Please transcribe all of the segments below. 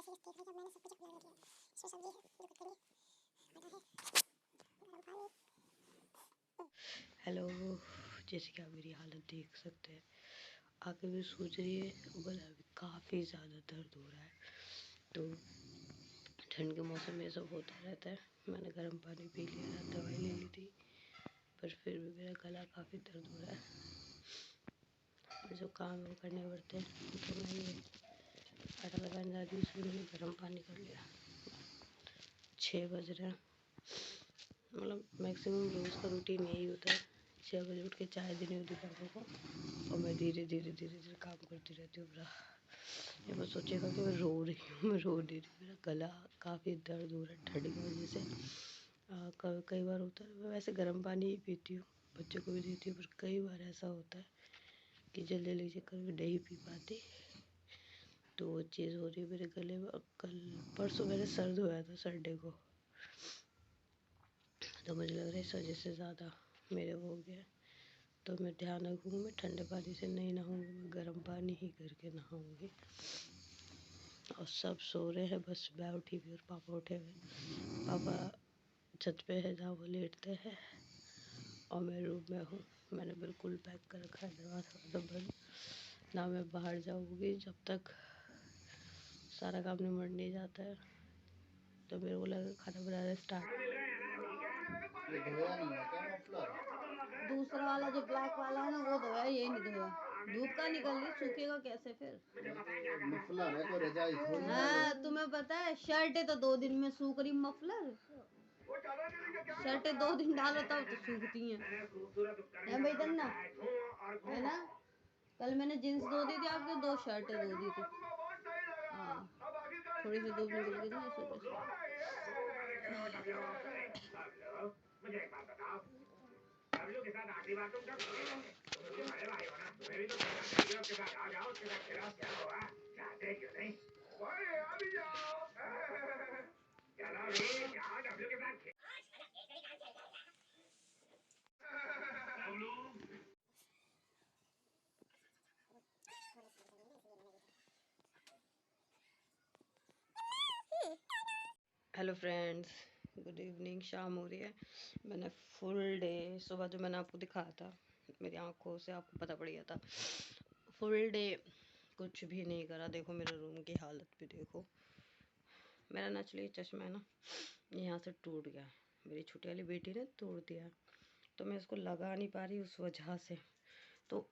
Hello, जैसे कि आप मेरी हालत देख सकते हैं, आगे भी सोच रही है गला अभी काफ़ी ज़्यादा दर्द हो रहा है। तो ठंड के मौसम में सब होता रहता है। मैंने गर्म पानी पी लिया, रात दवाई ले ली थी, पर फिर भी मेरा गला काफ़ी दर्द हो रहा है। और जो काम वो करने पड़ते हैं, तो मैं ये आटा लगाने जा रही हूँ, इसलिए मैंने गर्म पानी कर लिया। 6 बज रहे हैं, मतलब मैक्सिमम रोज़ का रूटीन यही होता है। 6 बजे उठ के चाय देनी होती है पापा को, और मैं धीरे धीरे काम करती रहती हूँ। ये बस सोचेगा कि मैं रो रही हूँ, मैं रो नहीं रही। मेरा गला काफ़ी दर्द हो रहा है ठंड की वजह से। कई बार होता है, मैं वैसे गर्म पानी ही पीती हूँ, बच्चों को भी देती हूँ, पर कई बार ऐसा होता है कि जल्दी जल्दी चक्कर में नहीं पी पाती, तो वो चीज़ हो रही है मेरे गले में। कल परसों मेरे सर्द हुआ था संडे को, तो मुझे लग रहा है इस वजह से ज़्यादा मेरे वो हो गया। तो मैं ध्यान रखूँगी, मैं ठंडे पानी से नहीं नहाऊँगी, मैं गर्म पानी ही करके नहाऊँगी। और सब सो रहे हैं, बस मैं उठी हुई और पापा उठे हुए। पापा छत पे है जहाँ वो लेटते हैं, और मैं रूम में हूँ। मैंने बिल्कुल पैक कर रखा है, दरवाज़ा बंद। ना मैं बाहर जाऊँगी जब तक सारा काम निमट नहीं जाता है। तो मेरे को लगा खाना बनाना स्टार्ट। दूसरा वाला जो ब्लैक वाला है ना वो धोया, ये नहीं धोया। धूप का निकल रही, सूखेगा कैसे फिर? हाँ, तुम्हें पता है शर्टें तो 2 दिन में सूख रही। मफलर शर्टें 2 दिन डालो तब तो सूखती हैं। भाई तन्ना है ना, कल मैंने जींस धो दी थी आपके, 2 शर्टें धो दी थी। हाँ, थोड़ी सी धूप निकल गई ना इस वजह से। मुझे एक बात बताओ, के साथ आखिरी बार तुम कब बड़े भाई हो ना, तुम्हें भी तो के साथ आ जाओ, उसके साथ खेला, क्या हुआ? चाहते क्यों नहीं? ओए आ भी जाओ। चलो रे, जाओ डब्ल्यू के साथ। Hello friends, good evening. शाम हो रही है। मैंने फुल डे, सुबह जो मैंने आपको दिखाया था, मेरी आंखों से आपको पता पड़ गया था, फुल डे कुछ भी नहीं करा। देखो मेरे रूम की हालत भी देखो। मेरा नचली चश्मा है ना, यहाँ से टूट गया। मेरी छोटी वाली बेटी ने तोड़ दिया, तो मैं इसको लगा नहीं पा रही उस वजह से। तो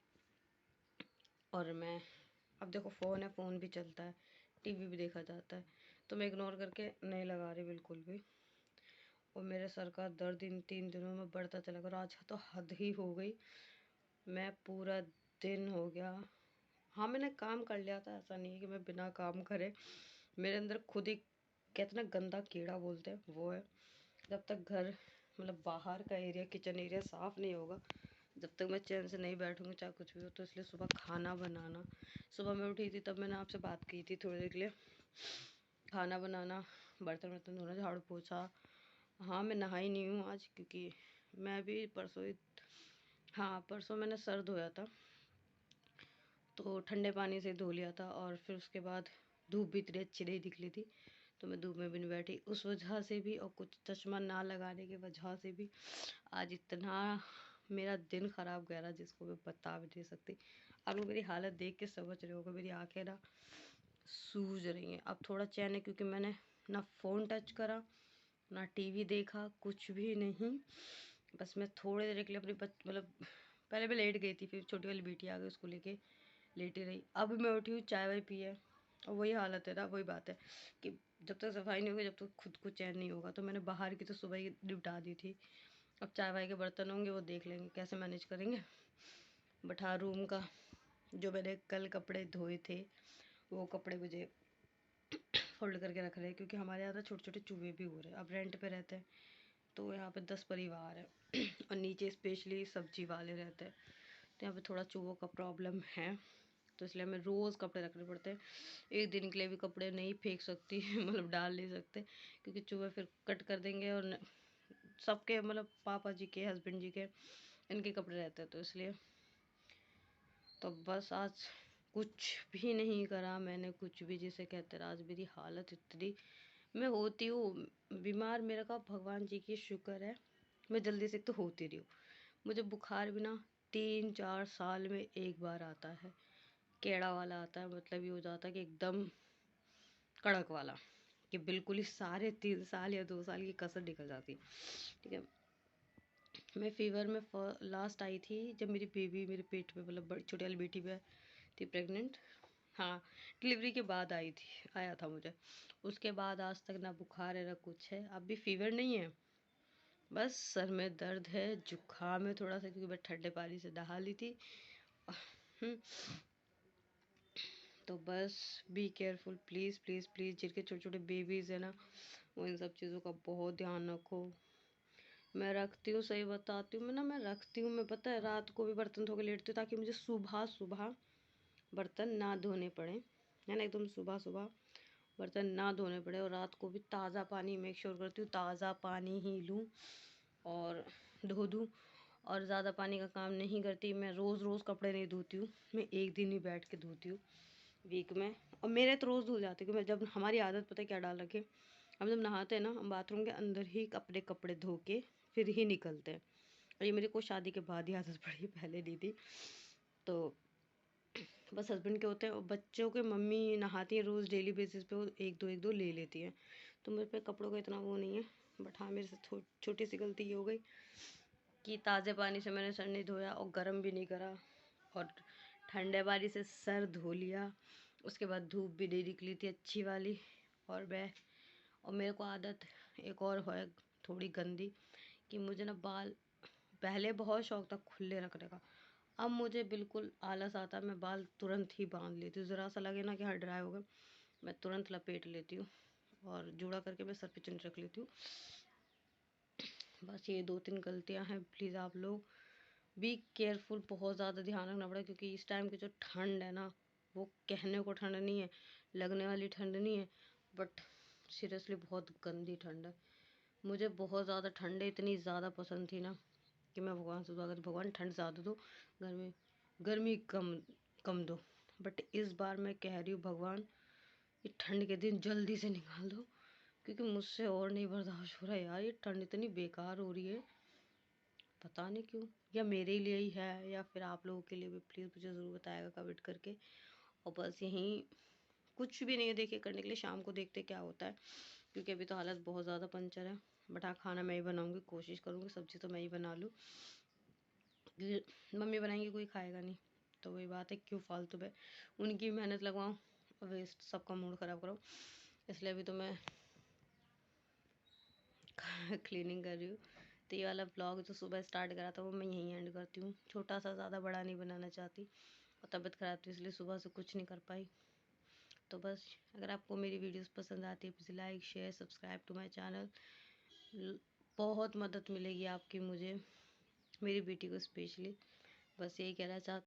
और मैं अब देखो, फ़ोन है, फ़ोन भी चलता है, टीवी भी देखा जाता है, तो मैं इग्नोर करके नहीं लगा रही बिल्कुल भी। और मेरे सर का दर्द इन 3 दिनों में बढ़ता चला गया, और आज तो हद ही हो गई। मैं पूरा दिन हो गया, हाँ मैंने काम कर लिया था, ऐसा नहीं है कि मैं बिना काम करे। मेरे अंदर खुद ही कहते ना गंदा कीड़ा बोलते हैं, वो है। जब तक घर मतलब बाहर का एरिया, किचन एरिया साफ़ नहीं होगा, जब तक मैं चैन से नहीं बैठूँगी चाहे कुछ भी हो। तो इसलिए सुबह खाना बनाना, सुबह मैं उठी थी तब मैंने आपसे बात की थी थोड़ी देर के लिए। खाना बनाना, बर्तन वर्तन धोना, झाड़ू पोछा। हाँ मैं नहाई नहीं हूँ आज, क्योंकि मैं भी परसों ही, हाँ परसों मैंने सर धोया था, तो ठंडे पानी से धो लिया था। और फिर उसके बाद धूप भी इतनी अच्छी नहीं निकली थी, तो मैं धूप में भी नहीं बैठी, उस वजह से भी, और कुछ चश्मा ना लगाने की वजह से भी आज इतना मेरा दिन ख़राब गया ना, जिसको मैं बता भी नहीं सकती। आप लोग मेरी हालत देख के समझ रहे होगे, मेरी आंखें ना सूज रही हैं। अब थोड़ा चैन है, क्योंकि मैंने ना फ़ोन टच करा, ना टीवी देखा, कुछ भी नहीं। बस मैं थोड़ी देर के लिए अपनी मतलब पहले मैं लेट गई थी, फिर छोटी वाली बेटी आ गई, उसको लेके लेटी रही। अब मैं उठी हूँ, चाय वाय पी है, और वही हालत है ना, वही बात है कि जब तक सफाई नहीं होगी, जब तक खुद को चैन नहीं होगा। तो मैंने बाहर की तो सुबह ही निपटा दी थी, अब चाय वाय के बर्तन होंगे, वो देख लेंगे कैसे मैनेज करेंगे। बट हाँ, रूम का जो मैंने कल कपड़े धोए थे, वो कपड़े मुझे फोल्ड करके रख रहे हैं, क्योंकि हमारे यहाँ छोटे छोटे चूहे भी हो रहे हैं। अब रेंट पे रहते हैं, तो यहाँ पे 10 परिवार है और नीचे स्पेशली सब्जी वाले रहते हैं, तो यहाँ पे थोड़ा चूहों का प्रॉब्लम है। तो इसलिए हमें रोज़ कपड़े रखने पड़ते हैं। एक दिन के लिए भी कपड़े नहीं फेंक सकती मतलब डाल नहीं सकते, क्योंकि चूहे फिर कट कर देंगे। और सबके मतलब पापा जी के, हस्बैंड जी के, इनके कपड़े रहते हैं, तो इसलिए। तो बस आज कुछ भी नहीं करा मैंने, कुछ भी जिसे कहते हैं। आज मेरी हालत इतनी, मैं होती हूँ बीमार, मेरा का भगवान जी की शुक्र है, मैं जल्दी से एक तो होती रही हूँ। मुझे बुखार भी ना 3-4 साल में एक बार आता है, केड़ा वाला आता है, मतलब ये हो जाता है कि एकदम कड़क वाला, कि बिल्कुल ही सारे 3 साल या 2 साल की कसर निकल जाती है। ठीक है, मैं फीवर में लास्ट आई थी जब मेरी बेबी मेरे पेट में, मतलब बड़ी छोटी वाली बेटी पे थी प्रेग्नेंट। हाँ, डिलीवरी के बाद आई थी, आया था मुझे। उसके बाद आज तक ना बुखार है ना कुछ है, अब भी फीवर नहीं है, बस सर में दर्द है, जुकाम है थोड़ा सा, क्योंकि मैं ठंडे पानी से नहा ली थी। हम्म, तो बस be careful, please please please, जिनके छोटे छोटे बेबीज़ है ना, वो इन सब चीज़ों का बहुत ध्यान रखो। मैं रखती हूँ, सही बताती हूँ, मैं रखती हूँ, मैं पता है रात को भी बर्तन धो के लेटती हूँ, ताकि मुझे सुबह सुबह बर्तन ना धोने पड़े, है ना, एकदम सुबह सुबह बर्तन ना धोने पड़े। और रात को भी ताज़ा पानी मेक श्योर करती हूँ, ताज़ा पानी ही लूँ और धो दूँ। और ज़्यादा पानी का काम नहीं करती मैं, रोज़ रोज़ कपड़े नहीं धोती हूँ, मैं एक दिन ही बैठ के धोती हूँ वीक में। और मेरे तो रोज़ धुल जाते, क्योंकि मैं जब, हमारी आदत पता है क्या डाल रखे, हम जब नहाते हैं ना, हम बाथरूम के अंदर ही अपने कपड़े धो के फिर ही निकलते हैं। और ये मेरे को शादी के बाद ही आदत पड़ी, पहले नहीं थी। तो बस हस्बैंड के होते हैं, और बच्चों के मम्मी नहाती हैं रोज़ डेली बेसिस पे, वो एक दो ले लेती हैं, तो मेरे पे कपड़ों का इतना वो नहीं है। बट हाँ, मेरे से छोटी सी गलती ये हो गई कि ताज़े पानी से मैंने सर नहीं धोया और गर्म भी नहीं करा, और ठंडे पानी से सर धो लिया। उसके बाद धूप भी नहीं निकली थी अच्छी वाली, और मेरे को आदत एक और है थोड़ी गंदी, कि मुझे ना बाल, पहले बहुत शौक था खुले रखने का, अब मुझे बिल्कुल आलस आता है, मैं बाल तुरंत ही बांध लेती हूँ। ज़रा सा लगे ना कि हाँ ड्राई हो गया, मैं तुरंत लपेट लेती हूँ और जूड़ा करके मैं सर पे चुन रख लेती हूँ। बस ये 2-3 गलतियाँ हैं, प्लीज़ आप लोग बी केयरफुल, बहुत ज़्यादा ध्यान रखना पड़ेगा, क्योंकि इस टाइम की जो ठंड है ना, वो कहने को ठंड नहीं है, लगने वाली ठंड नहीं है, बट सीरियसली बहुत गंदी ठंड है। मुझे बहुत ज़्यादा ठंड इतनी ज़्यादा पसंद थी ना, कि मैं भगवान से दुआ करती, भगवान ठंड ज़्यादा दो, गर्मी गर्मी कम कम दो। बट इस बार मैं कह रही हूँ भगवान, ये ठंड के दिन जल्दी से निकाल दो, क्योंकि मुझसे और नहीं बर्दाश्त हो रहा है यार, ये ठंड इतनी बेकार हो रही है, पता नहीं क्यों, या मेरे लिए ही है या फिर आप लोगों के लिए भी, प्लीज़ मुझे ज़रूर बताएगा कमेंट करके। और बस यहीं, कुछ भी नहीं है देखिए करने के लिए, शाम को देखते क्या होता है, क्योंकि अभी तो हालत बहुत ज़्यादा पंचर है। बट हाँ, खाना मैं ही बनाऊँगी, कोशिश करूँगी सब्ज़ी तो मैं ही बना लूँ, क्योंकि मम्मी बनाएंगी कोई खाएगा नहीं, तो वही बात है, क्यों फालतू में उनकी मेहनत लगवाऊँ, वेस्ट सबका मूड ख़राब कराऊँ। इसलिए अभी तो मैं क्लीनिंग कर रही हूँ। तो ये वाला ब्लॉग जो सुबह स्टार्ट करा था, वो मैं यहीं एंड करती हूँ, छोटा सा, ज़्यादा बड़ा नहीं बनाना चाहती, और तबीयत ख़राब थी इसलिए सुबह से कुछ नहीं कर पाई। तो बस, अगर आपको मेरी वीडियोस पसंद आती है, please like share subscribe to my channel. बहुत मदद मिलेगी आपकी मुझे, मेरी बेटी को स्पेशली। बस यही कहना चाहती